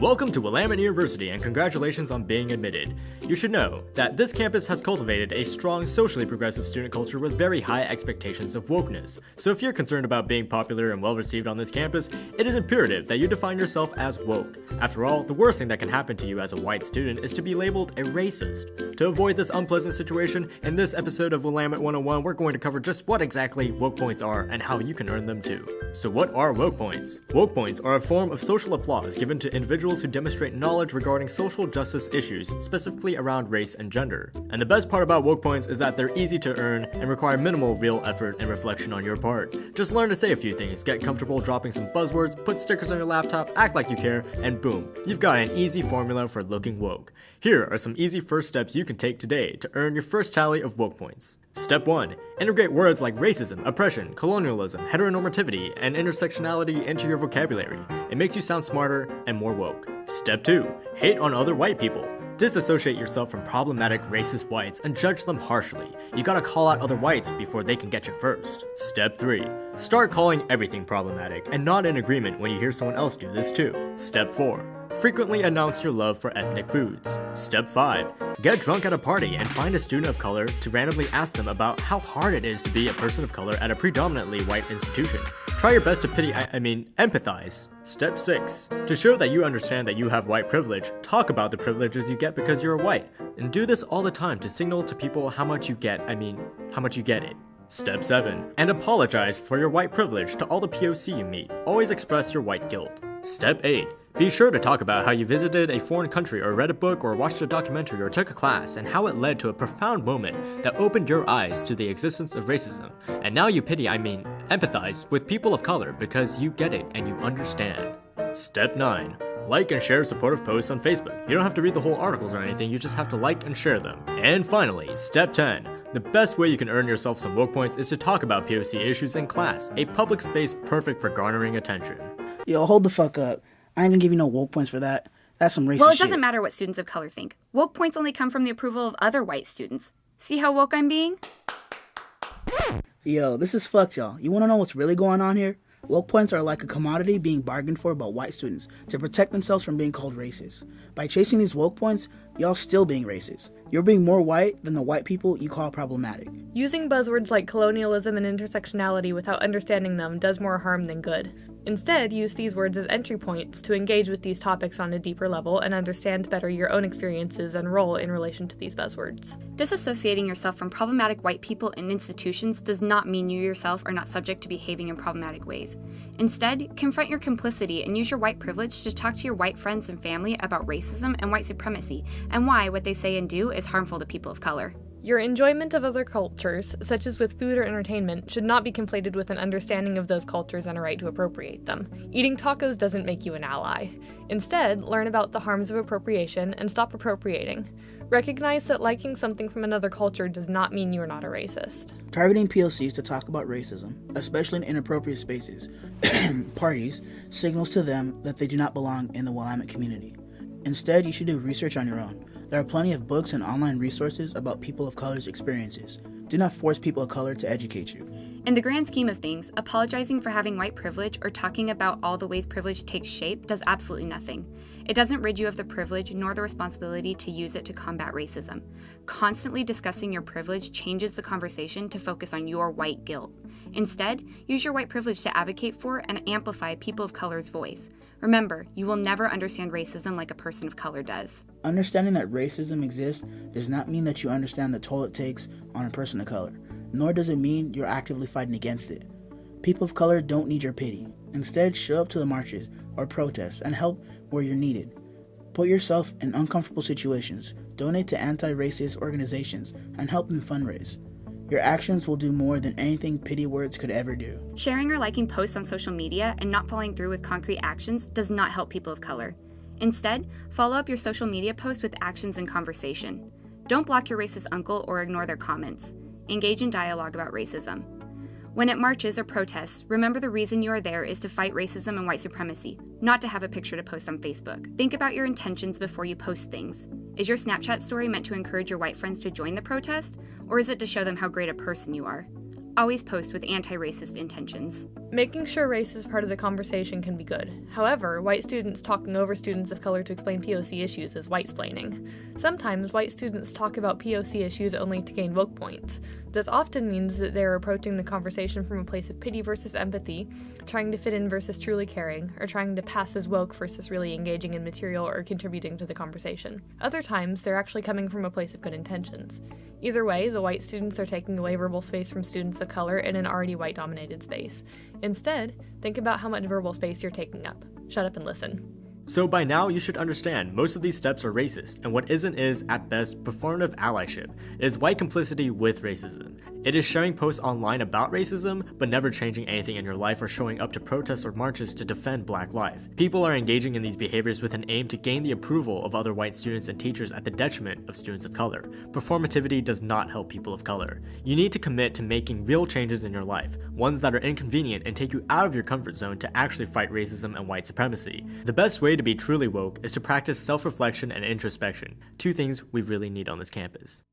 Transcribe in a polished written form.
Welcome to Willamette University and congratulations on being admitted. You should know that this campus has cultivated a strong socially progressive student culture with very high expectations of wokeness. So if you're concerned about being popular and well received on this campus, it is imperative that you define yourself as woke. After all, the worst thing that can happen to you as a white student is to be labeled a racist. To avoid this unpleasant situation, in this episode of Willamette 101, we're going to cover just what exactly woke points are and how you can earn them too. So what are woke points? Woke points are a form of social applause given to individuals who demonstrate knowledge regarding social justice issues, specifically around race and gender. And the best part about woke points is that they're easy to earn and require minimal real effort and reflection on your part. Just learn to say a few things, get comfortable dropping some buzzwords, put stickers on your laptop, act like you care, and boom, you've got an easy formula for looking woke. Here are some easy first steps you can take today to earn your first tally of woke points. Step 1. Integrate words like racism, oppression, colonialism, heteronormativity, and intersectionality into your vocabulary. It makes you sound smarter and more woke. Step 2. Hate on other white people. Disassociate yourself from problematic racist whites and judge them harshly. You gotta call out other whites before they can get you first. Step 3. Start calling everything problematic and not in agreement when you hear someone else do this too. Step 4. Frequently announce your love for ethnic foods. Step 5. Get drunk at a party and find a student of color to randomly ask them about how hard it is to be a person of color at a predominantly white institution. Try your best to empathize. Step 6. To show that you understand that you have white privilege, talk about the privileges you get because you're white. And do this all the time to signal to people how much you get it. Step 7. And apologize for your white privilege to all the POC you meet. Always express your white guilt. Step 8. Be sure to talk about how you visited a foreign country or read a book or watched a documentary or took a class and how it led to a profound moment that opened your eyes to the existence of racism. And now you empathize with people of color because you get it and you understand. Step 9. Like and share supportive posts on Facebook. You don't have to read the whole articles or anything, you just have to like and share them. And finally, Step 10. The best way you can earn yourself some woke points is to talk about POC issues in class, a public space perfect for garnering attention. Yo, hold the fuck up. I ain't gonna give you no woke points for that. That's some racist shit. Well, it doesn't matter what students of color think. Woke points only come from the approval of other white students. See how woke I'm being? Yo, this is fucked, y'all. You wanna know what's really going on here? Woke points are like a commodity being bargained for by white students to protect themselves from being called racist. By chasing these woke points, y'all still being racist. You're being more white than the white people you call problematic. Using buzzwords like colonialism and intersectionality without understanding them does more harm than good. Instead, use these words as entry points to engage with these topics on a deeper level and understand better your own experiences and role in relation to these buzzwords. Disassociating yourself from problematic white people and institutions does not mean you yourself are not subject to behaving in problematic ways. Instead, confront your complicity and use your white privilege to talk to your white friends and family about racism and white supremacy, and why what they say and do is harmful to people of color. Your enjoyment of other cultures, such as with food or entertainment, should not be conflated with an understanding of those cultures and a right to appropriate them. Eating tacos doesn't make you an ally. Instead, learn about the harms of appropriation and stop appropriating. Recognize that liking something from another culture does not mean you are not a racist. Targeting POCs to talk about racism, especially in inappropriate spaces, parties, signals to them that they do not belong in the Willamette community. Instead, you should do research on your own. There are plenty of books and online resources about people of color's experiences. Do not force people of color to educate you. In the grand scheme of things, apologizing for having white privilege or talking about all the ways privilege takes shape does absolutely nothing. It doesn't rid you of the privilege nor the responsibility to use it to combat racism. Constantly discussing your privilege changes the conversation to focus on your white guilt. Instead, use your white privilege to advocate for and amplify people of color's voice. Remember, you will never understand racism like a person of color does. Understanding that racism exists does not mean that you understand the toll it takes on a person of color, nor does it mean you're actively fighting against it. People of color don't need your pity. Instead, show up to the marches or protests and help where you're needed. Put yourself in uncomfortable situations, donate to anti-racist organizations, and help them fundraise. Your actions will do more than anything pity words could ever do. Sharing or liking posts on social media and not following through with concrete actions does not help people of color. Instead, follow up your social media posts with actions and conversation. Don't block your racist uncle or ignore their comments. Engage in dialogue about racism. When at marches or protests, remember the reason you are there is to fight racism and white supremacy, not to have a picture to post on Facebook. Think about your intentions before you post things. Is your Snapchat story meant to encourage your white friends to join the protest, or is it to show them how great a person you are? Always post with anti-racist intentions. Making sure race is part of the conversation can be good. However, white students talking over students of color to explain POC issues is white-splaining. Sometimes white students talk about POC issues only to gain woke points. This often means that they're approaching the conversation from a place of pity versus empathy, trying to fit in versus truly caring, or trying to pass as woke versus really engaging in material or contributing to the conversation. Other times, they're actually coming from a place of good intentions. Either way, the white students are taking away verbal space from students of color in an already white-dominated space. Instead, think about how much verbal space you're taking up. Shut up and listen. So by now, you should understand most of these steps are racist, and what isn't is, at best, performative allyship. It is white complicity with racism. It is sharing posts online about racism, but never changing anything in your life or showing up to protests or marches to defend Black life. People are engaging in these behaviors with an aim to gain the approval of other white students and teachers at the detriment of students of color. Performativity does not help people of color. You need to commit to making real changes in your life, ones that are inconvenient and take you out of your comfort zone to actually fight racism and white supremacy. The best way to be truly woke is to practice self-reflection and introspection, two things we really need on this campus.